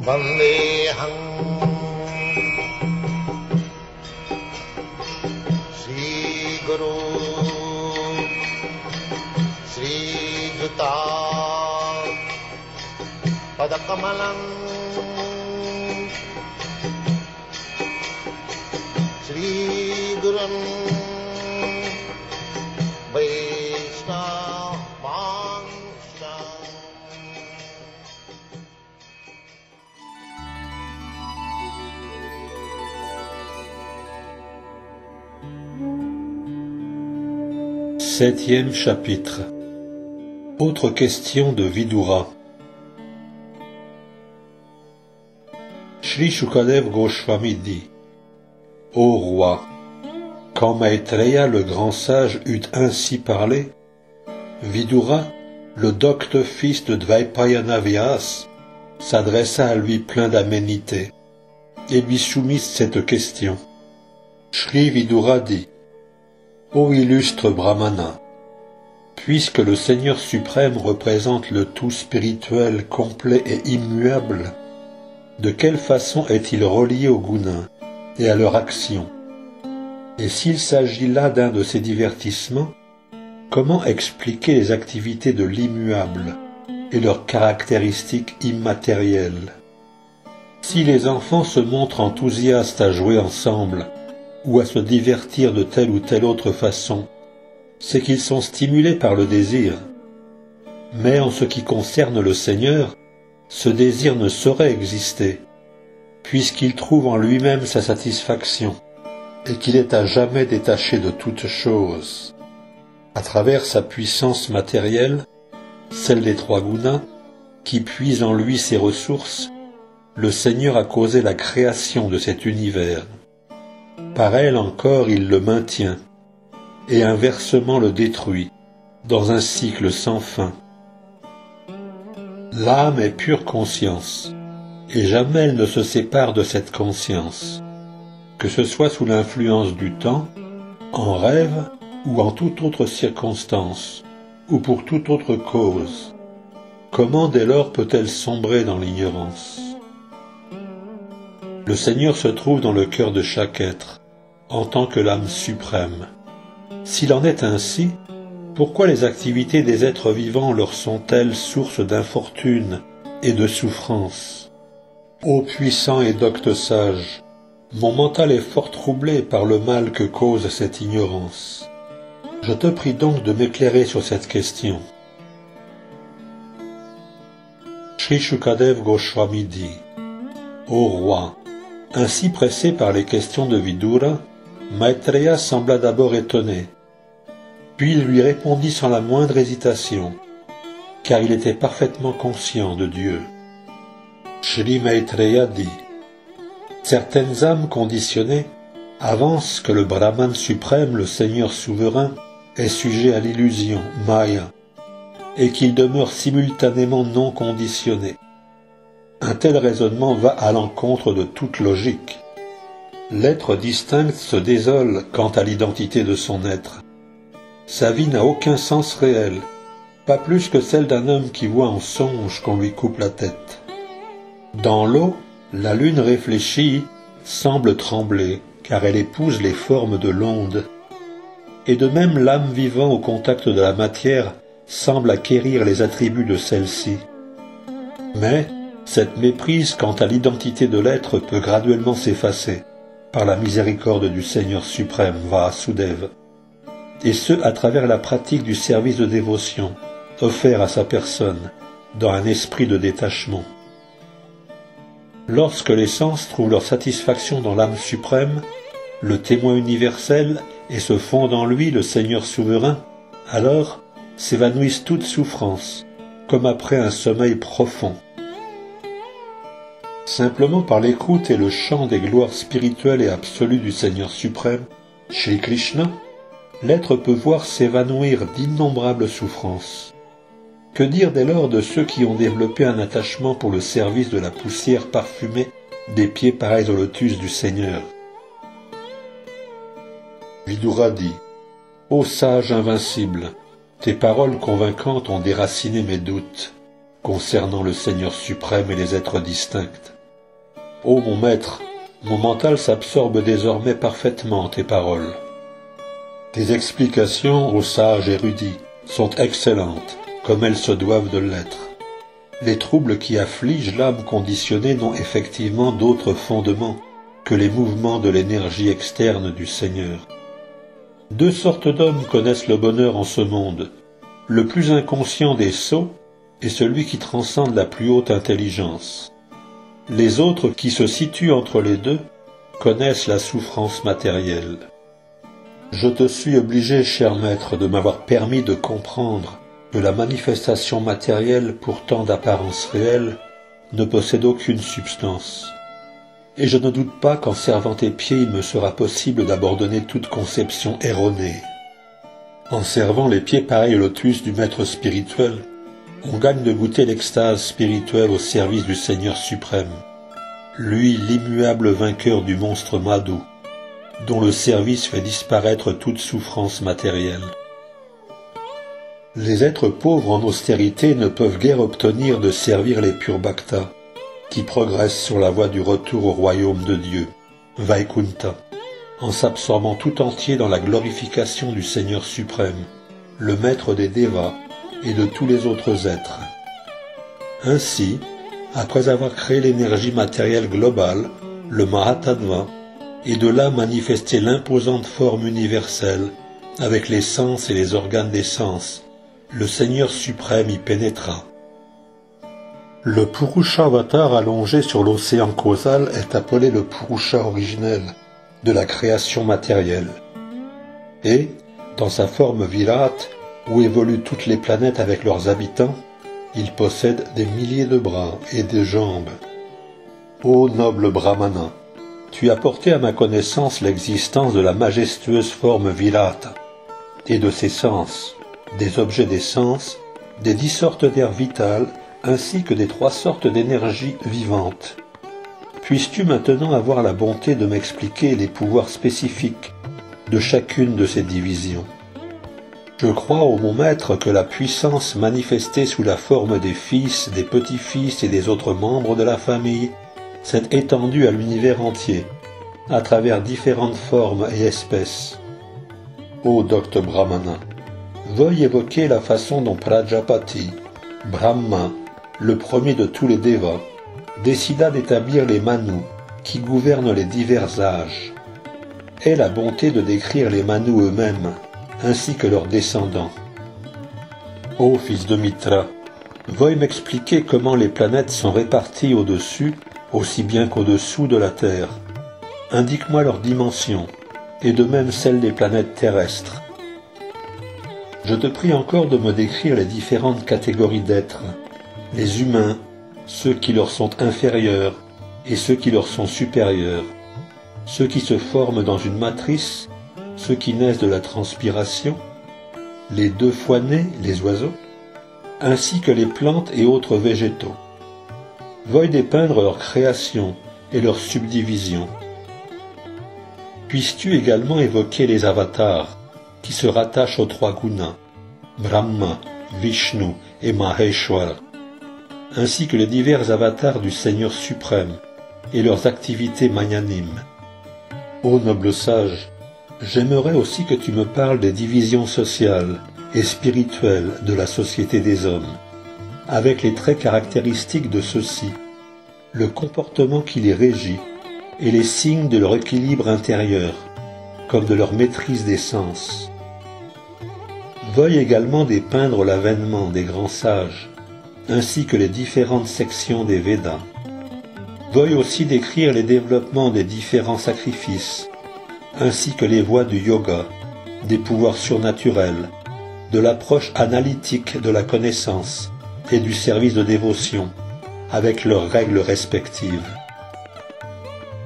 Vandeham Sri Guru Sri Juta Padakamalam Sri Gurum Vaishnava Vansha. Septième chapitre. Autre question de Vidura. Shri Shukadev Goswami dit: Ô roi, quand Maitreya le grand sage eut ainsi parlé, Vidura, le docte fils de Dvaipayana Vyas, s'adressa à lui plein d'aménité et lui soumit cette question. Shri Vidura dit: Ô illustre Brahmana, puisque le Seigneur suprême représente le tout spirituel complet et immuable, de quelle façon est-il relié aux gunas et à leur action? Et s'il s'agit là d'un de ces divertissements, comment expliquer les activités de l'immuable et leurs caractéristiques immatérielles? Si les enfants se montrent enthousiastes à jouer ensemble ou à se divertir de telle ou telle autre façon, c'est qu'ils sont stimulés par le désir. Mais en ce qui concerne le Seigneur, ce désir ne saurait exister, puisqu'il trouve en lui-même sa satisfaction, et qu'il est à jamais détaché de toute chose. À travers sa puissance matérielle, celle des trois gunas, qui puise en lui ses ressources, le Seigneur a causé la création de cet univers. Par elle encore il le maintient, et inversement le détruit, dans un cycle sans fin. L'âme est pure conscience, et jamais elle ne se sépare de cette conscience, que ce soit sous l'influence du temps, en rêve ou en toute autre circonstance, ou pour toute autre cause. Comment dès lors peut-elle sombrer dans l'ignorance? Le Seigneur se trouve dans le cœur de chaque être, en tant que l'âme suprême. S'il en est ainsi, pourquoi les activités des êtres vivants leur sont-elles source d'infortune et de souffrance? Ô puissant et docte sage, mon mental est fort troublé par le mal que cause cette ignorance. Je te prie donc de m'éclairer sur cette question. Shri Shukadev Goswami dit: Ô roi, ainsi pressé par les questions de Vidura, Maitreya sembla d'abord étonné, puis il lui répondit sans la moindre hésitation, car il était parfaitement conscient de Dieu. Shri Maitreya dit: Certaines âmes conditionnées avancent que le Brahman suprême, le Seigneur souverain, est sujet à l'illusion, Maya, et qu'il demeure simultanément non conditionné. Un tel raisonnement va à l'encontre de toute logique. L'être distinct se désole quant à l'identité de son être. Sa vie n'a aucun sens réel, pas plus que celle d'un homme qui voit en songe qu'on lui coupe la tête. Dans l'eau, la lune réfléchie semble trembler, car elle épouse les formes de l'onde. Et de même l'âme vivant au contact de la matière semble acquérir les attributs de celle-ci. Mais cette méprise quant à l'identité de l'être peut graduellement s'effacer par la miséricorde du Seigneur suprême, Vasudeva, et ce à travers la pratique du service de dévotion offert à sa personne dans un esprit de détachement. Lorsque les sens trouvent leur satisfaction dans l'âme suprême, le témoin universel, et se fond en lui le Seigneur souverain, alors s'évanouissent toutes souffrances, comme après un sommeil profond. Simplement par l'écoute et le chant des gloires spirituelles et absolues du Seigneur suprême, Shri Krishna, l'être peut voir s'évanouir d'innombrables souffrances. Que dire dès lors de ceux qui ont développé un attachement pour le service de la poussière parfumée des pieds pareils au lotus du Seigneur? Vidura dit: Ô sage invincible, tes paroles convaincantes ont déraciné mes doutes concernant le Seigneur suprême et les êtres distincts. Ô mon maître, mon mental s'absorbe désormais parfaitement tes paroles. Tes explications, ô sage érudit, sont excellentes, comme elles se doivent de l'être. Les troubles qui affligent l'âme conditionnée n'ont effectivement d'autre fondement que les mouvements de l'énergie externe du Seigneur. Deux sortes d'hommes connaissent le bonheur en ce monde. Le plus inconscient des sots est celui qui transcende la plus haute intelligence. Les autres qui se situent entre les deux connaissent la souffrance matérielle. Je te suis obligé, cher maître, de m'avoir permis de comprendre que la manifestation matérielle, pourtant d'apparence réelle, ne possède aucune substance. Et je ne doute pas qu'en servant tes pieds, il me sera possible d'abandonner toute conception erronée. En servant les pieds pareils au lotus du maître spirituel, on gagne de goûter l'extase spirituelle au service du Seigneur suprême, lui l'immuable vainqueur du monstre Madhu, dont le service fait disparaître toute souffrance matérielle. Les êtres pauvres en austérité ne peuvent guère obtenir de servir les purs bhaktas, qui progressent sur la voie du retour au royaume de Dieu, Vaikunta, en s'absorbant tout entier dans la glorification du Seigneur suprême, le maître des Devas et de tous les autres êtres. Ainsi, après avoir créé l'énergie matérielle globale, le Mahatattva, et de là manifester l'imposante forme universelle, avec les sens et les organes des sens, le Seigneur suprême y pénétra. Le Purusha Avatar allongé sur l'océan causal est appelé le Purusha originel de la création matérielle. Et, dans sa forme Virat, où évoluent toutes les planètes avec leurs habitants, il possède des milliers de bras et de jambes. Ô noble Brahmana, tu as porté à ma connaissance l'existence de la majestueuse forme Virat, et de ses sens, des objets des sens, des 10 sortes d'air vital, ainsi que des 3 sortes d'énergie vivantes. Puisses-tu maintenant avoir la bonté de m'expliquer les pouvoirs spécifiques de chacune de ces divisions? Je crois, ô mon maître, que la puissance manifestée sous la forme des fils, des petits-fils et des autres membres de la famille s'est étendue à l'univers entier, à travers différentes formes et espèces. Ô docte Brahmana, veuille évoquer la façon dont Prajapati, Brahma, le premier de tous les Devas, décida d'établir les Manus qui gouvernent les divers âges. Aie la bonté de décrire les Manus eux-mêmes, ainsi que leurs descendants. Ô fils de Mitra, veuille m'expliquer comment les planètes sont réparties au-dessus, aussi bien qu'au-dessous de la Terre. Indique-moi leurs dimensions, et de même celles des planètes terrestres. Je te prie encore de me décrire les différentes catégories d'êtres, les humains, ceux qui leur sont inférieurs et ceux qui leur sont supérieurs, ceux qui se forment dans une matrice, ceux qui naissent de la transpiration, les 2 fois nés, les oiseaux, ainsi que les plantes et autres végétaux. Veuille dépeindre leur création et leur subdivision. Puisses-tu également évoquer les avatars, qui se rattachent aux 3 gunas, Brahma, Vishnu et Maheshwara, ainsi que les divers avatars du Seigneur suprême et leurs activités magnanimes. Ô noble sage, j'aimerais aussi que tu me parles des divisions sociales et spirituelles de la société des hommes, avec les traits caractéristiques de ceux-ci, le comportement qui les régit et les signes de leur équilibre intérieur, comme de leur maîtrise des sens. Veuille également dépeindre l'avènement des grands sages, ainsi que les différentes sections des Védas. Veuille aussi décrire les développements des différents sacrifices, ainsi que les voies du yoga, des pouvoirs surnaturels, de l'approche analytique de la connaissance et du service de dévotion, avec leurs règles respectives.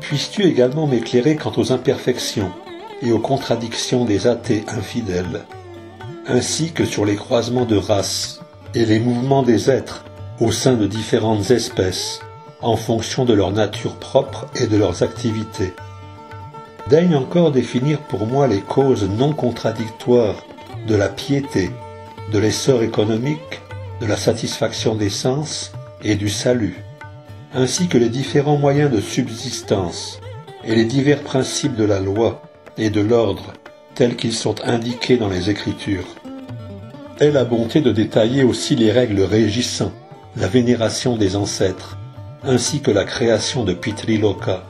Puisses-tu également m'éclairer quant aux imperfections et aux contradictions des athées infidèles, ainsi que sur les croisements de races et les mouvements des êtres au sein de différentes espèces, en fonction de leur nature propre et de leurs activités. Daigne encore définir pour moi les causes non contradictoires de la piété, de l'essor économique, de la satisfaction des sens et du salut, ainsi que les différents moyens de subsistance et les divers principes de la loi et de l'ordre tels qu'ils sont indiqués dans les Écritures. Aie la bonté de détailler aussi les règles régissant la vénération des ancêtres, ainsi que la création de Pitri-loka,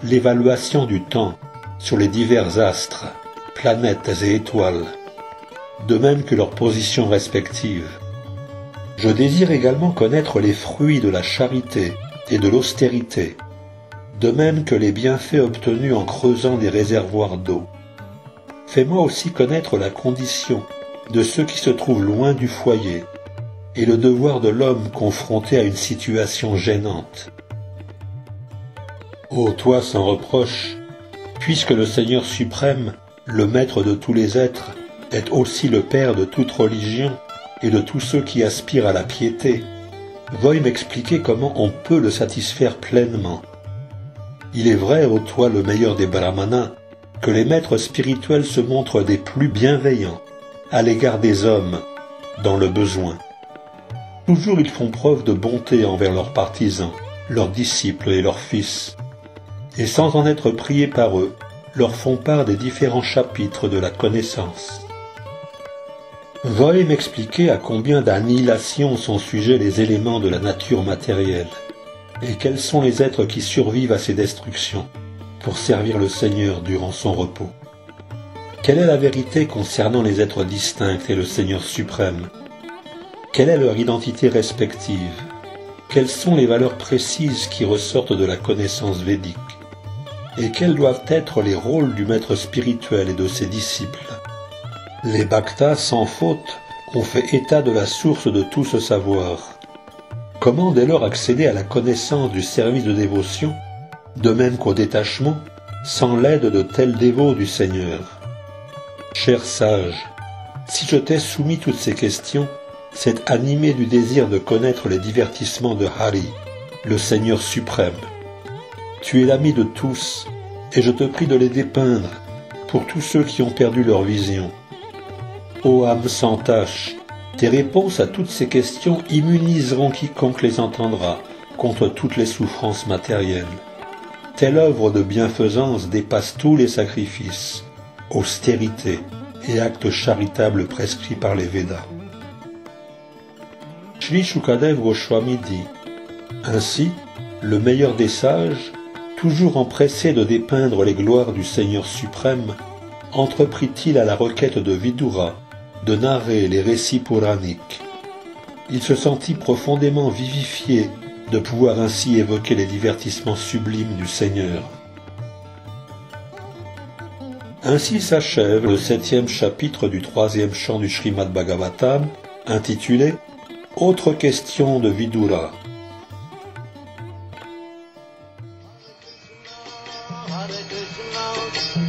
l'évaluation du temps sur les divers astres, planètes et étoiles, de même que leurs positions respectives. Je désire également connaître les fruits de la charité et de l'austérité, de même que les bienfaits obtenus en creusant des réservoirs d'eau. Fais-moi aussi connaître la condition de ceux qui se trouvent loin du foyer et le devoir de l'homme confronté à une situation gênante. Ô toi sans reproche, puisque le Seigneur suprême, le maître de tous les êtres, est aussi le Père de toute religion et de tous ceux qui aspirent à la piété, veuille m'expliquer comment on peut le satisfaire pleinement. Il est vrai, ô toi le meilleur des brahmanas, que les maîtres spirituels se montrent des plus bienveillants à l'égard des hommes dans le besoin. Toujours ils font preuve de bonté envers leurs partisans, leurs disciples et leurs fils, et sans en être priés par eux, leur font part des différents chapitres de la connaissance. Veuillez m'expliquer à combien d'annihilation sont sujets les éléments de la nature matérielle, et quels sont les êtres qui survivent à ces destructions pour servir le Seigneur durant son repos. Quelle est la vérité concernant les êtres distincts et le Seigneur suprême? Quelle est leur identité respective? Quelles sont les valeurs précises qui ressortent de la connaissance védique? Et quels doivent être les rôles du maître spirituel et de ses disciples? Les bhaktas, sans faute, ont fait état de la source de tout ce savoir. Comment dès lors accéder à la connaissance du service de dévotion, de même qu'au détachement, sans l'aide de tels dévots du Seigneur? Cher sage, si je t'ai soumis toutes ces questions, c'est animé du désir de connaître les divertissements de Hari, le Seigneur suprême. Tu es l'ami de tous, et je te prie de les dépeindre pour tous ceux qui ont perdu leur vision. Ô âme sans tache, tes réponses à toutes ces questions immuniseront quiconque les entendra contre toutes les souffrances matérielles. Telle œuvre de bienfaisance dépasse tous les sacrifices, austérité et actes charitables prescrits par les Védas. Shri Shukadev Goswami dit: ainsi, le meilleur des sages, toujours empressé de dépeindre les gloires du Seigneur suprême, entreprit-il à la requête de Vidura de narrer les récits puraniques. Il se sentit profondément vivifié de pouvoir ainsi évoquer les divertissements sublimes du Seigneur. Ainsi s'achève le 7e chapitre du 3e chant du Srimad Bhagavatam, intitulé « Autre question de Vidura ».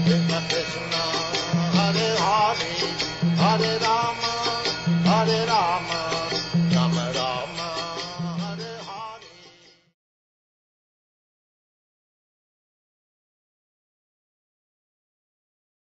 Krishna Krishna, Hare Hare, Hare Rama.